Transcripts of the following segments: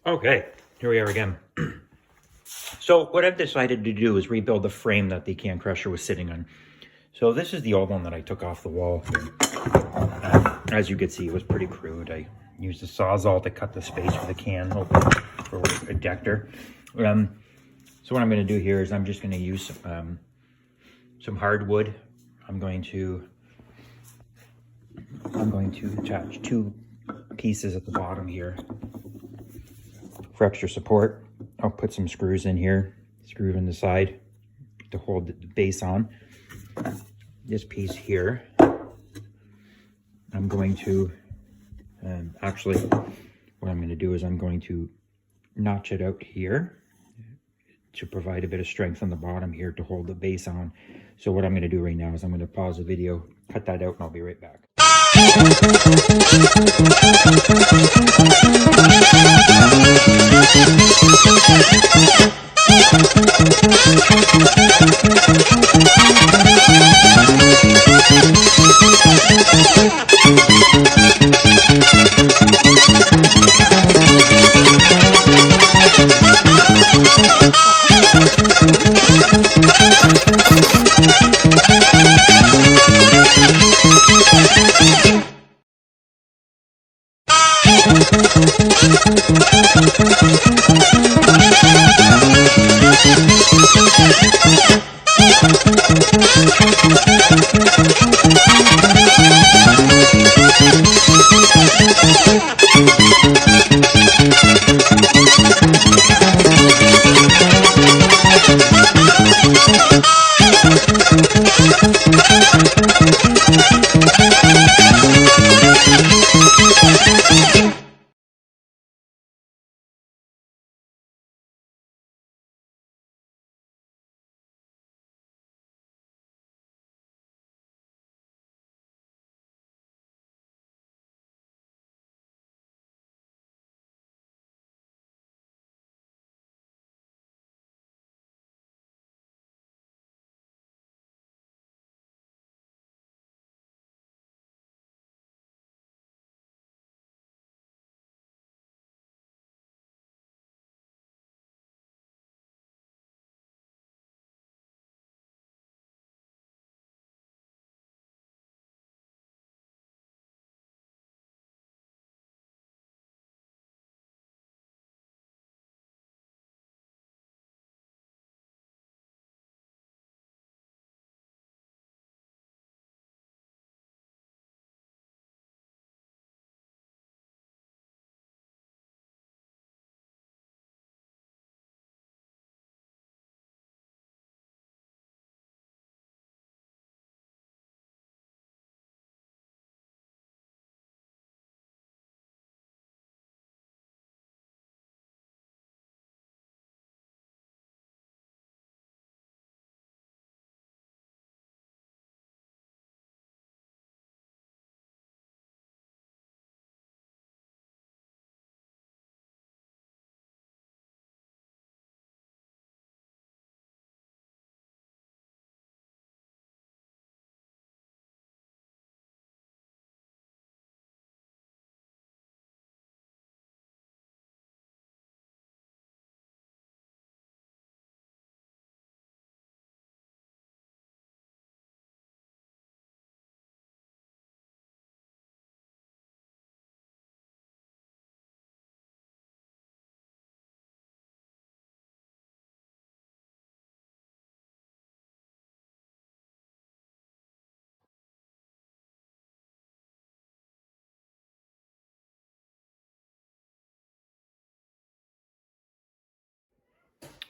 Okay, here we are again. So what I've decided to do is rebuild the frame that the can crusher was sitting on. So this is the old one that I took off the wall. As you can see, it was pretty crude. I used a Sawzall to cut the space for the can open for ejector. So what I'm going to do here is I'm just going to use some hardwood. I'm going to attach two pieces at the bottom here for extra support. I'll put some screws in here, screw in the side to hold the base on. This piece here, I'm going to, actually, what I'm going to do is I'm going to notch it out here to provide a bit of strength on the bottom here to hold the base on. So what I'm going to do right now is I'm going to pause the video, cut that out, and I'll be right back.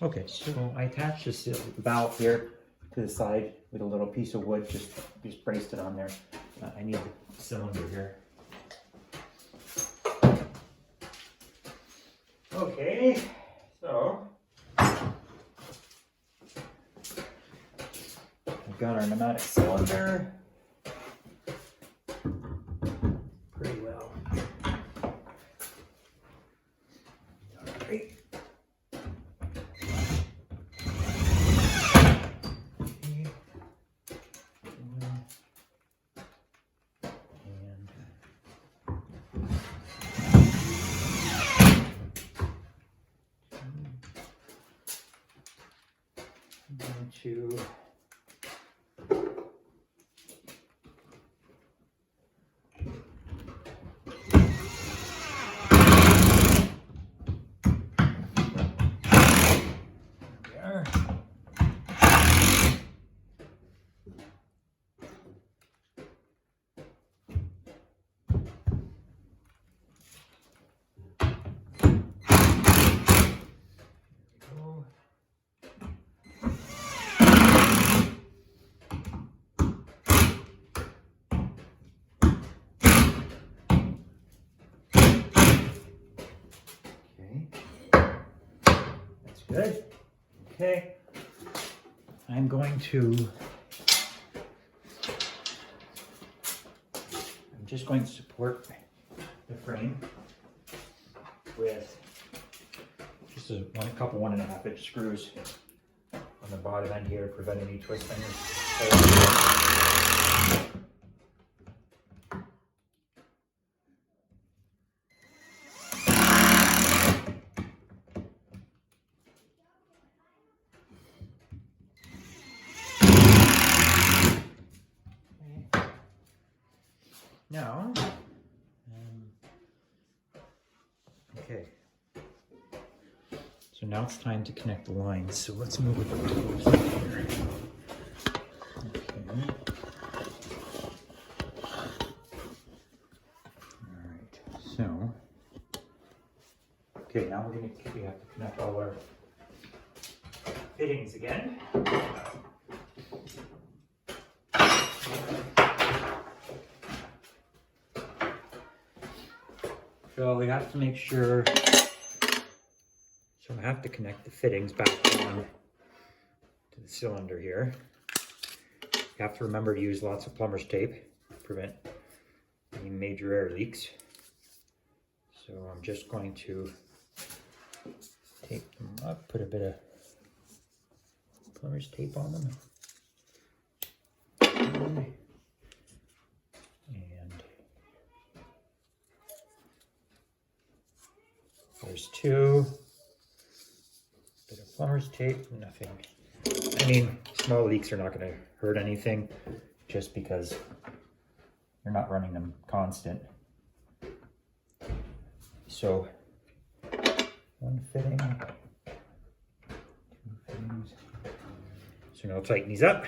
Okay, so I attached this valve here to the side with a little piece of wood, just braced it on there. I need the cylinder here. Okay, so we've got our pneumatic cylinder pretty well. All right. to there. Good. Okay. I'm just going to support the frame with just a couple 1.5 inch screws on the bottom end here, preventing me twisting this. Now, okay, so now it's time to connect the lines. So let's move it closer here. Okay. All right. So, okay, now we have to connect all our fittings again. So we have to make sure, so I have to connect the fittings back on to the cylinder here. You have to remember to use lots of plumber's tape to prevent any major air leaks. So I'm just going to tape them up, put a bit of plumber's tape on them. And there's two. Bit of plumber's tape, nothing. I mean, small leaks are not going to hurt anything just because you're not running them constant. So, one fitting, two fittings. So now I'll tighten these up.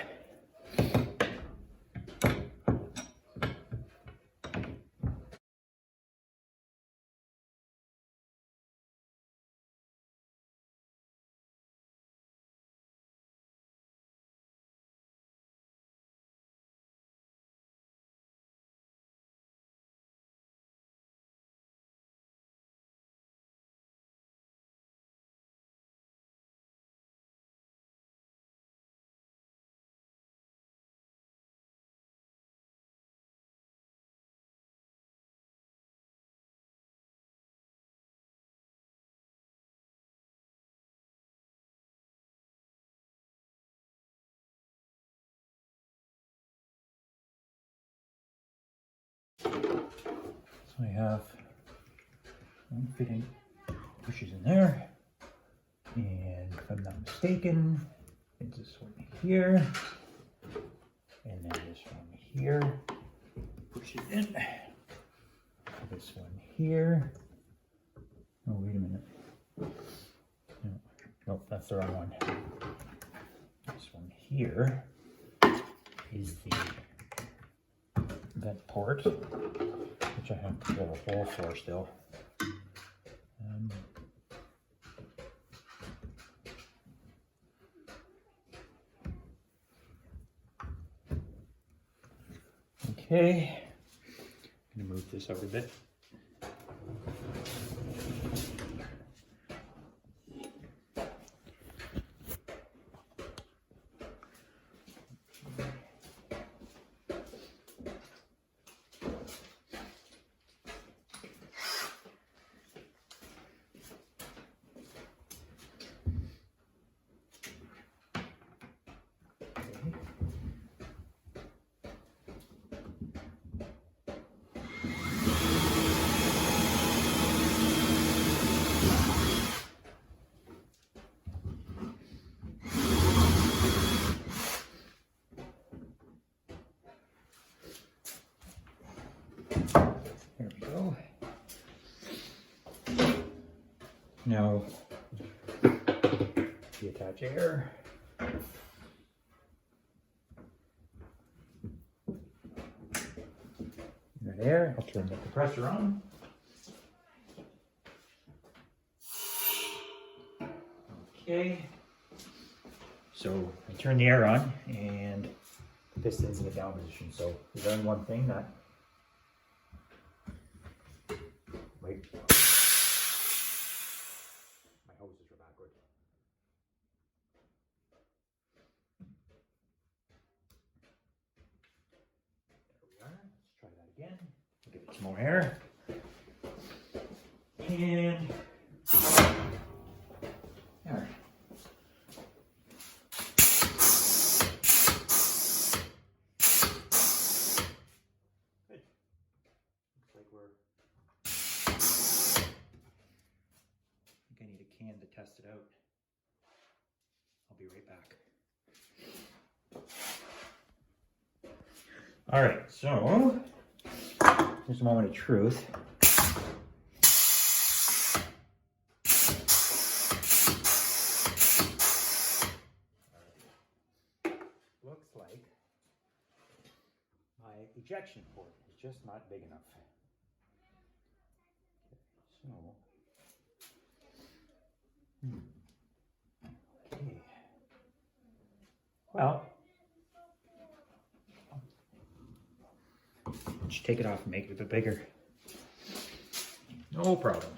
So I have one fitting pushes in there, and if I'm not mistaken, it's this one here, and then this one here pushes in. This one here. Oh, wait a minute. No, nope, that's the wrong one. This one here is the vent port, which I have to drill a hole for still. Okay, I'm gonna move this over a bit. There we go. Now, attach air. There, I'll turn the compressor on. Okay, so I turn the air on and the piston's in the down position. So there's only one thing that my hoses are backward. There we are. Let's try that again. Give it some more air. And there. Good. Looks like we're. I think I need a can to test it out. I'll be right back. All right, so here's a moment of truth. Looks like my ejection port is just not big enough. So, okay. Well, just take it off and make it a bit bigger. No problem.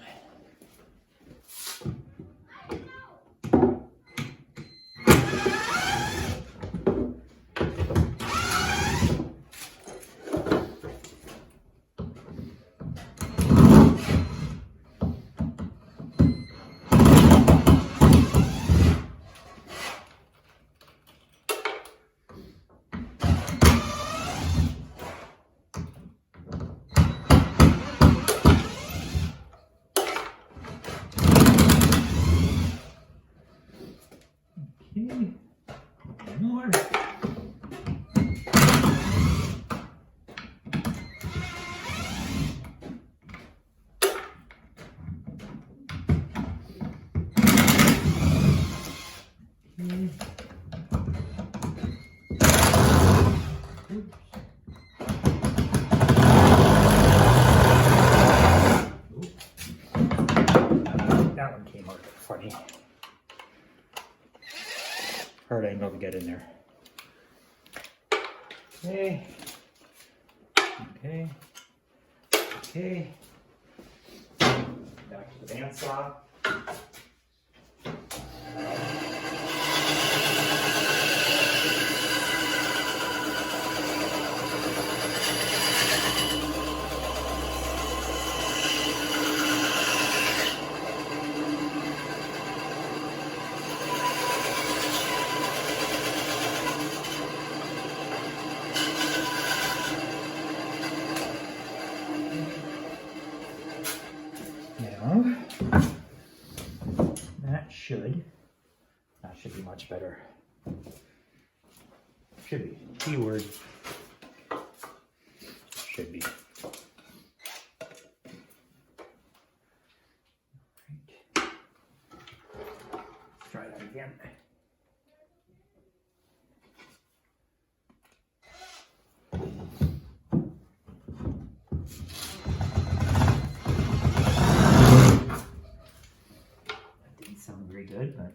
More. That one came out funny. Hard angle to get in there. Okay. Okay. Okay. Back to the bandsaw. That should be much better. Should be. Keyword. Should be. Right. Let's try that again. That didn't sound very good, but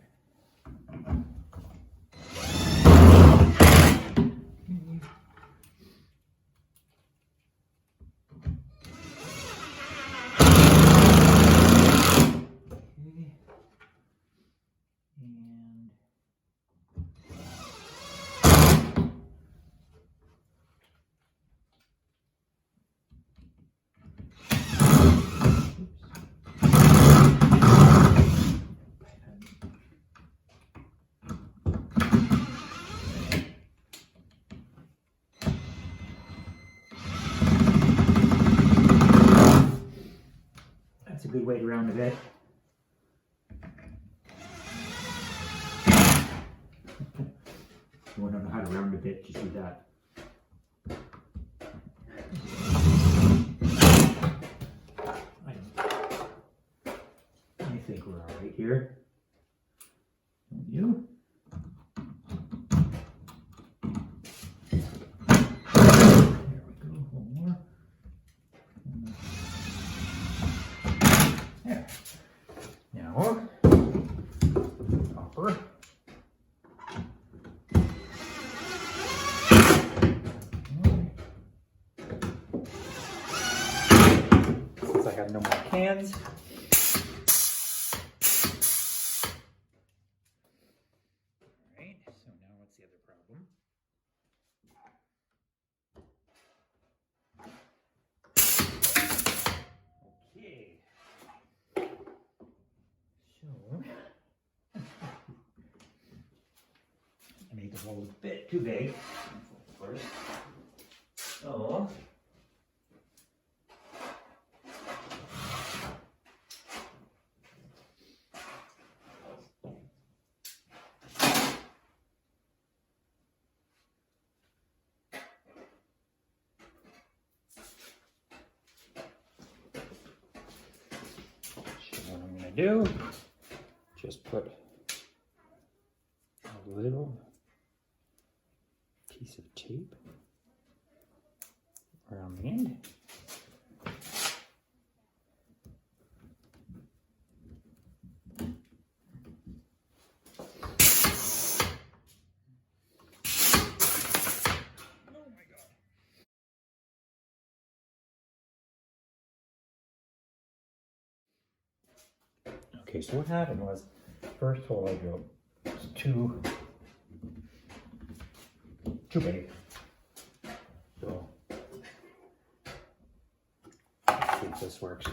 that's a good way to round a bit. If you want to know how to round a bit, just do that. have no more cans. Alright, so now what's the other problem? Okay. So, I made the hole a bit too big, of course. So, what I'm going to do, just put a little piece of tape around the end. Oh my God. Okay, so what happened was, first hole I drilled was too big. So, let's see if this works.